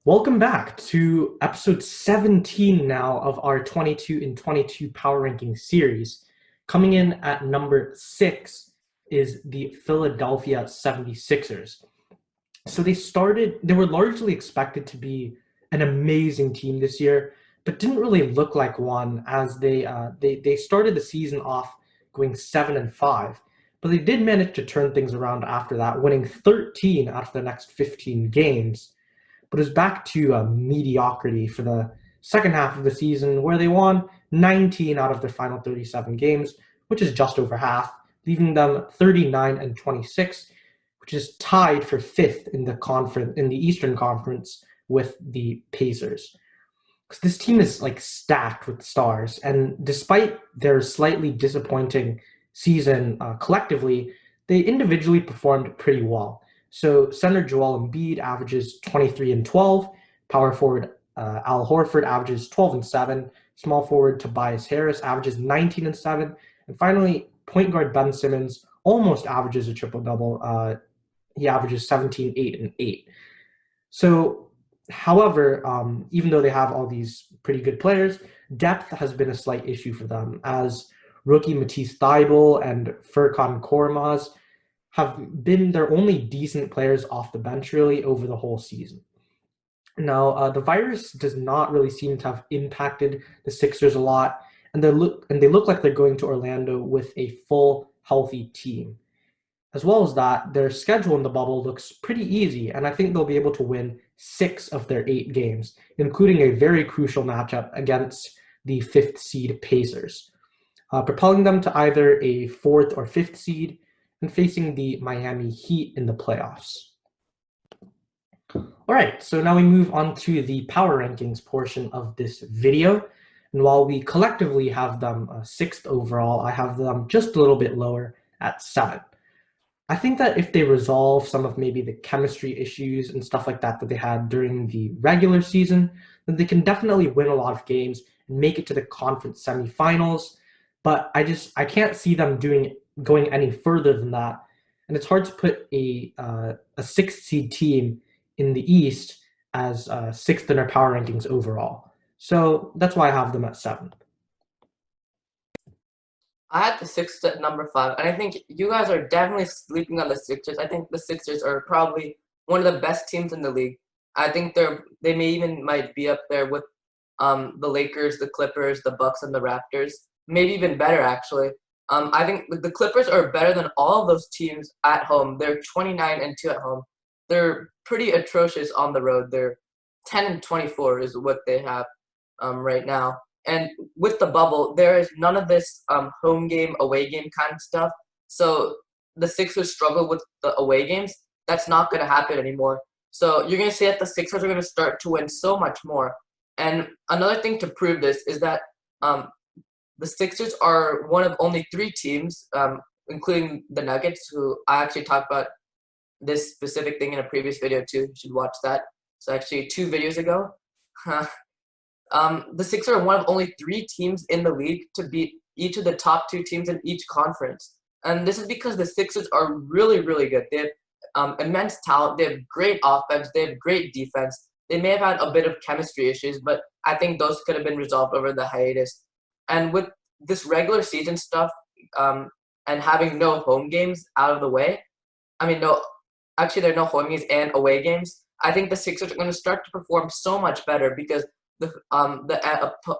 Welcome back to episode 17 now of our 22 in 22 power ranking series. Coming in at number 6 is the Philadelphia 76ers. So they were largely expected to be an amazing team this year, but didn't really look like one as they started the season off going 7-5. But they did manage to turn things around after that, winning 13 out of the next 15 games, but it was back to mediocrity for the second half of the season, where they won 19 out of their final 37 games, which is just over half, leaving them 39-26, which is tied for fifth in the Eastern Conference with the Pacers. Because this team is like stacked with stars, and despite their slightly disappointing season collectively, they individually performed pretty well. So center Joel Embiid averages 23 and 12. Power forward Al Horford averages 12 and 7. Small forward Tobias Harris averages 19 and 7. And finally, point guard Ben Simmons almost averages a triple double. He averages 17, 8, and 8. So, however, even though they have all these pretty good players, depth has been a slight issue for them, as rookie Matisse Thybulle and Furkan Korkmaz have been their only decent players off the bench really over the whole season. Now, the virus does not really seem to have impacted the Sixers a lot, and they look like they're going to Orlando with a full healthy team. As well as that, their schedule in the bubble looks pretty easy, and I think they'll be able to win 6 of their 8 games, including a very crucial matchup against the 5th seed Pacers, propelling them to either a 4th or 5th seed and facing the Miami Heat in the playoffs. All right, so now we move on to the power rankings portion of this video. And while we collectively have them 6th overall, I have them just a little bit lower at 7th. I think that if they resolve some of maybe the chemistry issues and stuff like that they had during the regular season, then they can definitely win a lot of games and make it to the conference semifinals. But I can't see them going any further than that, and it's hard to put a sixth seed team in the East as sixth in our power rankings overall. So that's why I have them at 7th. I had the Sixers at number 5, and I think you guys are definitely sleeping on the Sixers. I think the Sixers are probably one of the best teams in the league. I think they might be up there with the Lakers, the Clippers, the Bucks, and the Raptors. Maybe even better, actually. I think the Clippers are better than all of those teams at home. They're 29-2 at home. They're pretty atrocious on the road. They're 10-24 is what they have right now. And with the bubble, there is none of this home game, away game kind of stuff. So the Sixers struggle with the away games. That's not going to happen anymore. So you're going to see that the Sixers are going to start to win so much more. And another thing to prove this is that the Sixers are one of only 3 teams, including the Nuggets, who I actually talked about this specific thing in a previous video too. You should watch that. So actually 2 videos ago. The Sixers are one of only 3 teams in the league to beat each of the top 2 teams in each conference. And this is because the Sixers are really, really good. They have immense talent. They have great offense. They have great defense. They may have had a bit of chemistry issues, but I think those could have been resolved over the hiatus. And with this regular season stuff and having no home games out of the way, there are no home games and away games. I think the Sixers are going to start to perform so much better because the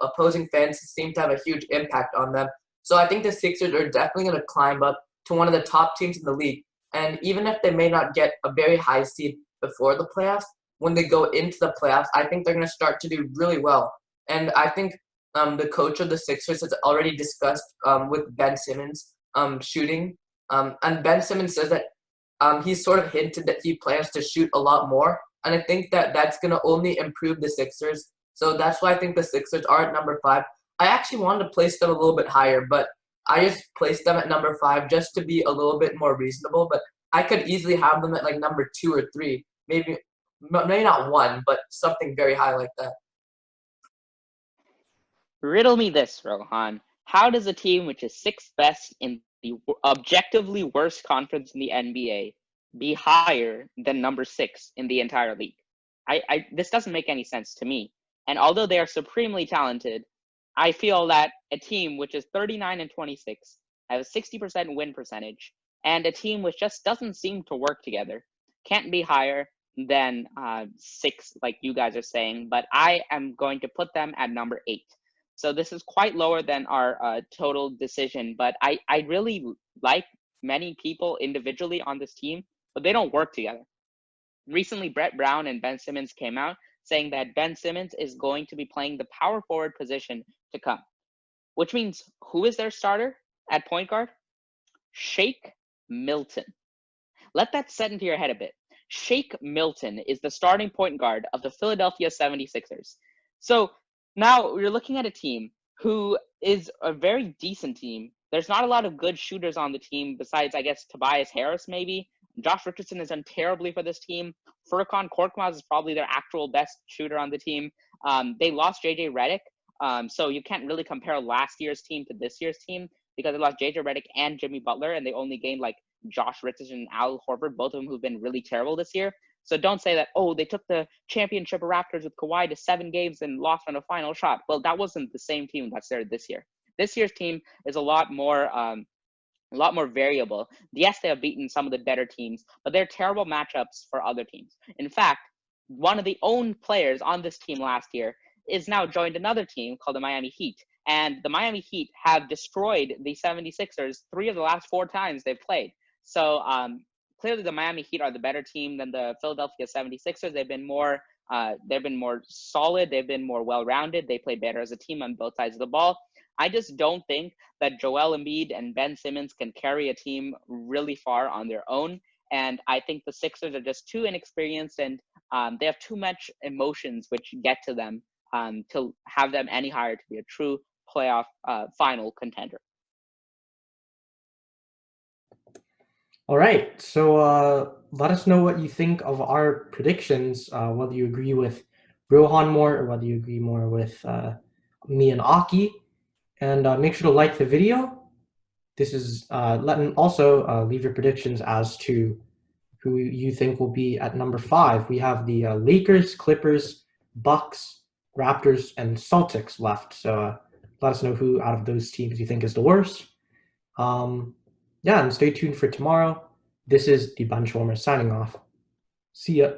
opposing fans seem to have a huge impact on them. So I think the Sixers are definitely going to climb up to one of the top teams in the league. And even if they may not get a very high seed before the playoffs, when they go into the playoffs, I think they're going to start to do really well. And I think the coach of the Sixers has already discussed with Ben Simmons shooting. And Ben Simmons says that he's sort of hinted that he plans to shoot a lot more. And I think that that's going to only improve the Sixers. So that's why I think the Sixers are at number 5. I actually wanted to place them a little bit higher, but I just placed them at number 5 just to be a little bit more reasonable. But I could easily have them at like number 2 or 3. Maybe not 1, but something very high like that. Riddle me this, Rohan. How does a team which is 6th best in the objectively worst conference in the NBA be higher than number 6 in the entire league? This doesn't make any sense to me. And although they are supremely talented, I feel that a team which is 39-26, have a 60% win percentage, and a team which just doesn't seem to work together can't be higher than 6, like you guys are saying. But I am going to put them at number 8. So this is quite lower than our total decision. But I really like many people individually on this team, but they don't work together. Recently, Brett Brown and Ben Simmons came out saying that Ben Simmons is going to be playing the power forward position to come, which means who is their starter at point guard? Shake Milton. Let that set into your head a bit. Shake Milton is the starting point guard of the Philadelphia 76ers. So now you're looking at a team who is a very decent team. There's not a lot of good shooters on the team besides, I guess, Tobias Harris maybe. Josh Richardson has done terribly for this team. Furkan Korkmaz is probably their actual best shooter on the team. They lost JJ Redick, so you can't really compare last year's team to this year's team because they lost JJ Redick and Jimmy Butler, and they only gained like Josh Richardson and Al Horford, both of them who've been really terrible this year. So don't say that, oh, they took the championship Raptors with Kawhi to 7 games and lost on a final shot. Well, that wasn't the same team that's there this year. This year's team is a lot more variable. Yes, they have beaten some of the better teams, but they're terrible matchups for other teams. In fact, one of the own players on this team last year is now joined another team called the Miami Heat. And the Miami Heat have destroyed the 76ers 3 of the last 4 times they've played. So clearly the Miami Heat are the better team than the Philadelphia 76ers. They've been more solid. They've been more well-rounded. They play better as a team on both sides of the ball. I just don't think that Joel Embiid and Ben Simmons can carry a team really far on their own. And I think the Sixers are just too inexperienced, and they have too much emotions which get to them to have them any higher to be a true playoff final contender. All right. So let us know what you think of our predictions, whether you agree with Rohan more or whether you agree more with me and Aki. And make sure to like the video. This is also leave your predictions as to who you think will be at number 5. We have the Lakers, Clippers, Bucks, Raptors, and Celtics left. So let us know who out of those teams you think is the worst. Yeah, and stay tuned for tomorrow. This is the Bench Warmer signing off. See ya.